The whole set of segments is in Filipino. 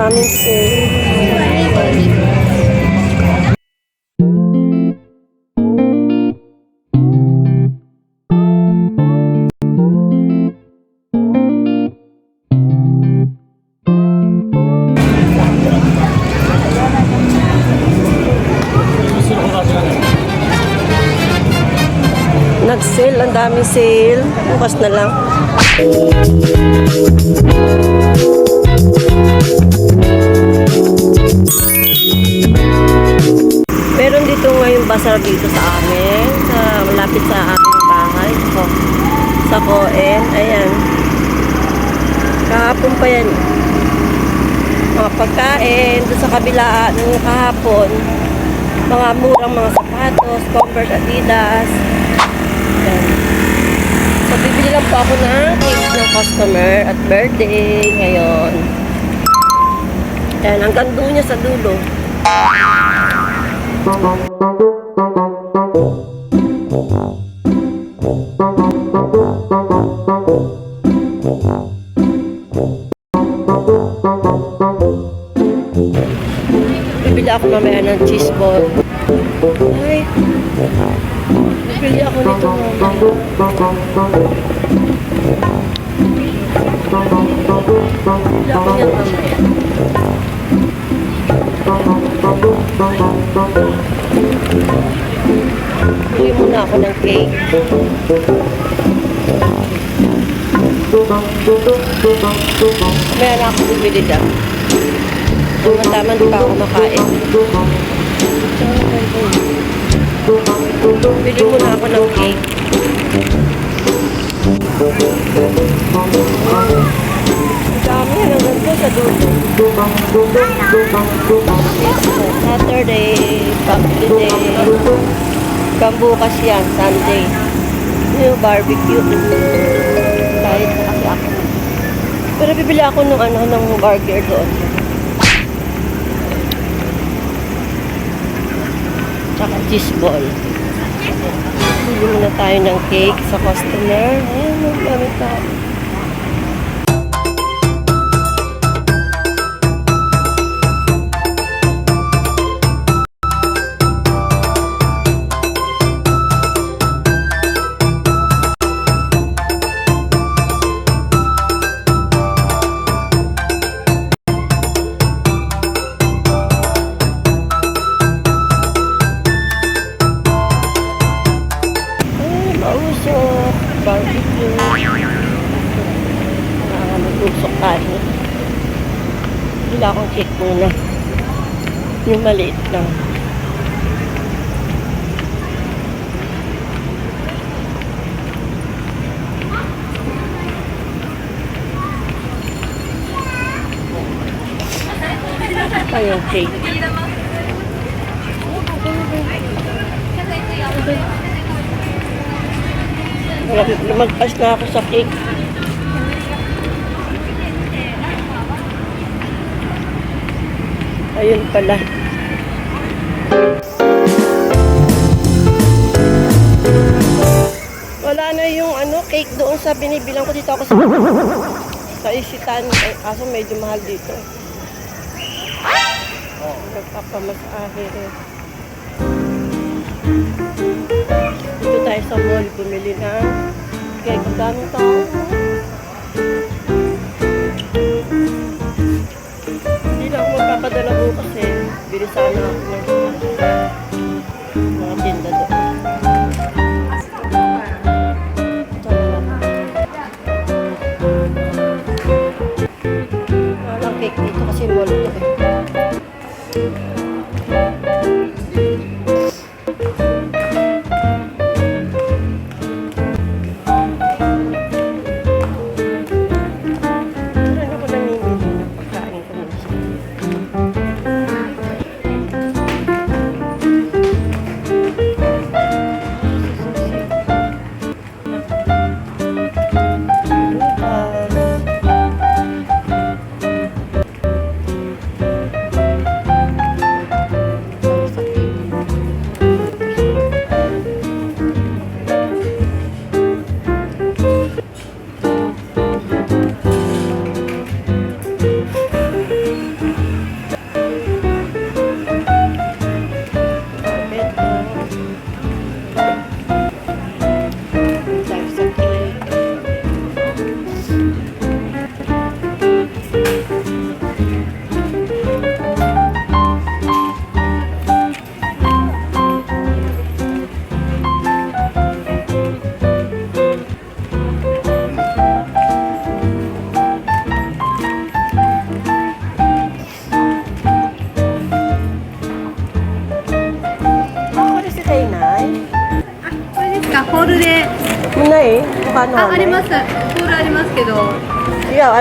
daming sale. Nag-sale, ang daming sale. Bukas na lang. Meron dito ngayon basar dito sa amin, malapit sa ating bahay. Sa Coen, ayan. Kahapon pa yan. Mga pagkain, doon sa kabila ng kahapon. Mga murang mga sapatos, Converse, Adidas. Ayan. So, bibili lang po ako ng cake ng customer at birthday ngayon. Ayan, hanggang doon niya sa dulo. Bibili ako mamaya ng cheese ball. Ay, bibili ako nito mamaya. Bibili ako yan mamaya. Bili muna ako ng cake. Mamaya na ako bibili dyan. Tama-tama di pa ako makain. Bili muna ako ng cake. Ang dami yan hanggang po sa dulo. Saturday, Family Day. Bukas yan, Sunday. Yung barbecue. Kahit na kasi ako. Pero bibili ako ng burger doon. Tsaka cheese ball. Bili muna tayo ng cake sa customer. Ayan, ang dami tayo. Mausok, barbecue. Mag-usok tayo. Wala akong cake muna. Yung maliit lang. Ayun, cake. Lumagpas na ako sa cake. Ayun pala. Wala na yung cake doon sa binibilang ko dito ako sa Isitan. Kaso medyo mahal dito. Nagpapamasahe rin. Dito tayo sa mall, bumili na. Kaya ang daming tao. Hindi na ako magpapadala bukas eh. Bili sana ako ng mga tinda doon. Walang cake dito kasi mall ito eh. Kano あ、あります。ポールありますけど。いや、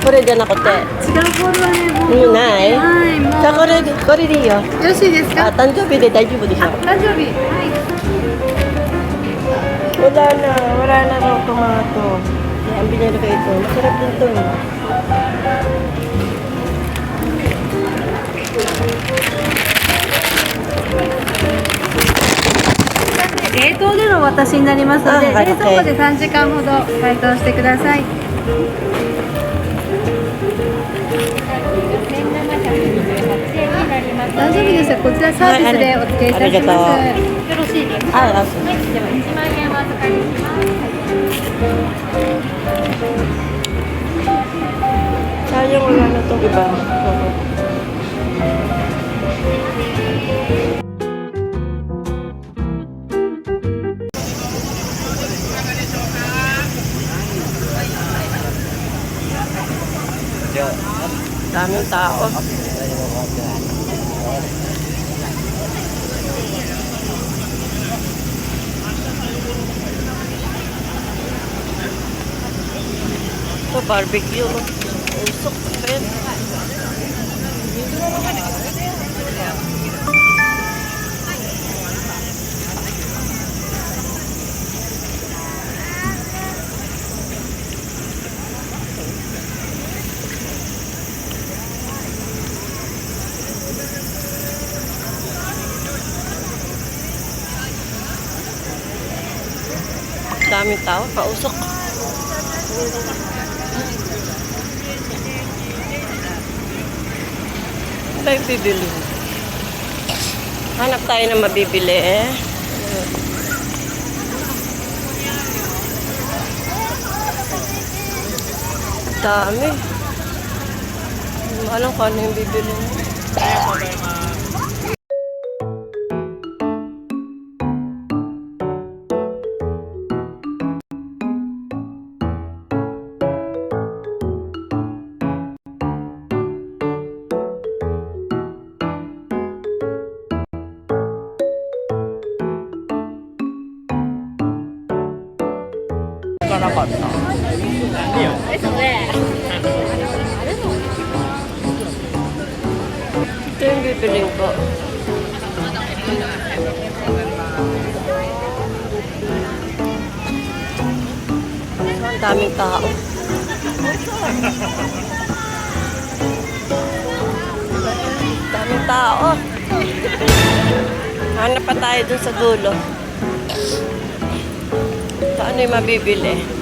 これじゃなくて。違うポールはね、もう。ないはい、もう。じゃあこれでいいよ。よろしいですか。誕生日で大丈夫でしょ。誕生日。はい。Wala na raw itong mga to. Kaya ang binili ko ito. Masarap din ito. 冷凍でのお渡しになりますので、あはい冷蔵庫で3時間ほど解凍してください。大丈夫ですよ。こちらサービスでお付けいたします。はいよろしいですか。あ、はい、では1万円お預かりします。sayang wala na itong iba. Daming tao. Ito, barbecue. Usok pa rin. Daming tao, pausok. Ano ba yung bibili? Hanap tayo na mabibili eh. Dami. Hindi mo alam kung ano yung bibili mo. Ito yung bibiling ko. Ang daming tao. Daming tao. Hanap pa tayo dun sa dulo. Ito ano yung mabibili?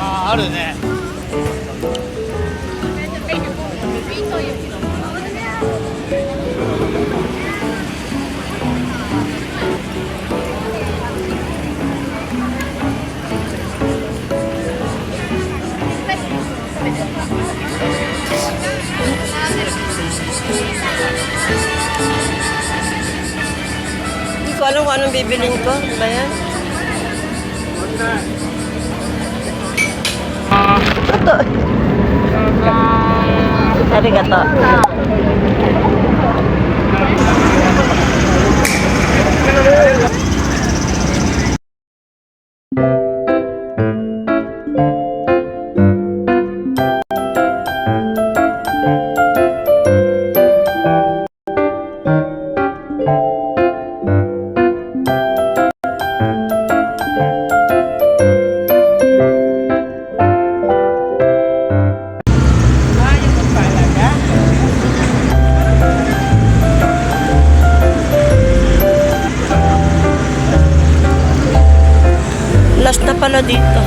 Ah, あるね。Hindi ko alam kung anong bibilin ko. Ano ba yan? Ito. Arigato. Last na pala dito.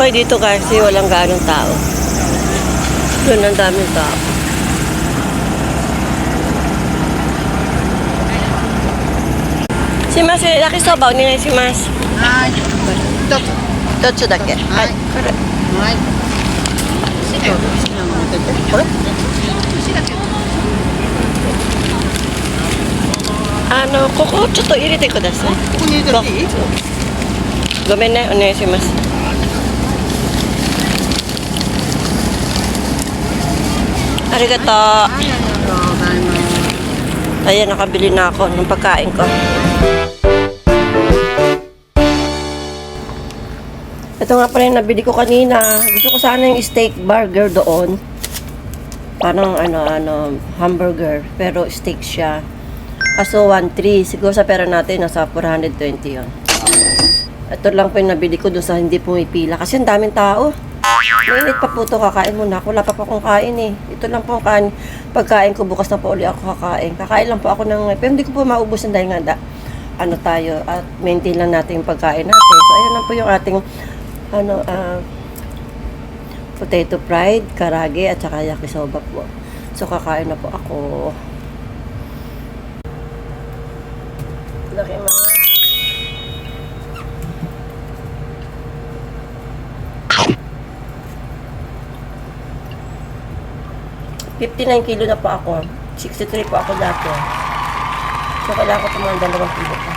okay dito kasi walang ganong tao. Doon ang daming tao. Si Mas, yakisoba, ni si Mas. はい。一どっちだっけはい、これ。つ。はい。これ？ここちょっと入れてください。ここに入れていい？ごめんね、お願いします。ありがとう。はい、ありがとうございます。 Ayan, nakabili na ako ng pagkain ko. Ito nga pala yung nabili ko kanina. Gusto ko sana yung steak burger doon. Parang hamburger. Pero steak siya. Kaso 1.3. Siguro sa pera natin, nasa 420 yun. Ito lang po yung nabili ko doon sa hindi pumipila. Kasi ang daming tao. Mainit pa po ito, kakain muna ako. Wala pa akong kain eh. Ito lang po ang pagkain ko. Bukas na po ulit ako kakain. Kakain lang po ako ng... Pero hindi ko po maubusan dahil nga tayo. At maintain lang natin yung pagkain natin. So, ayan lang po yung ating potato fried, karage, at saka yakisoba po. So, kakain na po ako. Laki mga... 59 kilo na po ako. 63 po ako dati. So, kailangan ko mga 2 kilo pa.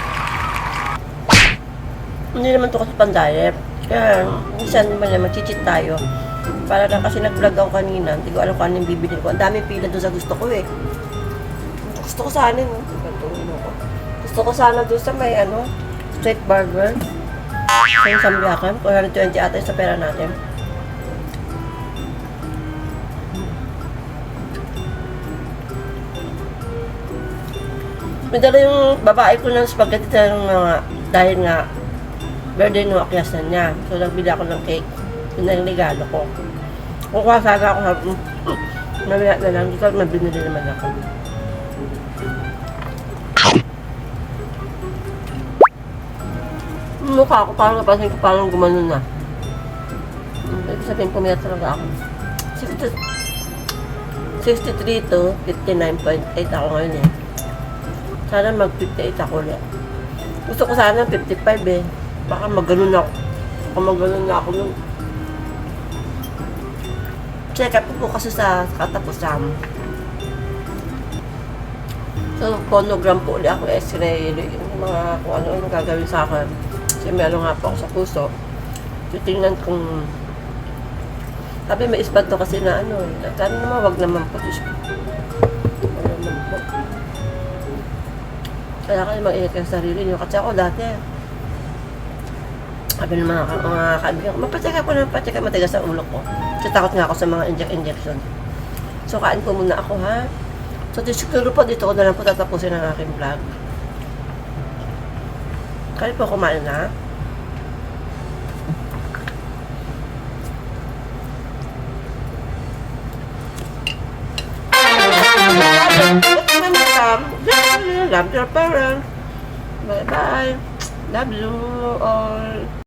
Hindi naman to kasi pan-diet. Kaya, minsan naman mag-cheat tayo. Para lang kasi nag-vlog ako kanina. Hindi ko alam kung anong bibili ko. Ang daming pila doon sa gusto ko eh. Gusto ko sana no? Gusto ko sana doon sa may street burger. Sa yung Sambiakan. 420 ata yung sa pera natin. May dala yung babae ko ng spaghetti dahil nga birthday no akyasan niya. So nagbili ako ng cake. Yun na yung regalo ko. Kukuha sana ako mamaya na lang. Dito mabinili naman ako. Mukha ko parang napansin ko parang gumanon na. Ibig sabihin pumayat talaga ako. 63 to 59.8 ako ngayon eh. Sana mag-58 ako ulit. Gusto ko sana 55 eh. Baka maganon ako. Baka maganon na ako nun. Check up po kasi sa katapusan. So, phonogram po ulit ako, x-ray, yung mga kung ano yung gagawin sa akin. Kasi meron nga po ako sa puso. Titingnan kung... Sabi may ispat to kasi na sana naman, wag naman po. Diyos ko. Wag naman po. Kaya kayo mag-ingat kayo sa sarili nyo. Kasi ako dati, sabi ng mga kaibigan ko, mapacheck up matigas ang ulo ko. Kasi takot nga ako sa mga injection. So, kain ko muna ako, ha? So, siguro po dito ko na lang po tatapusin ang aking vlog. Kaya po kumain na. Love your parents. Bye-bye. Love you all.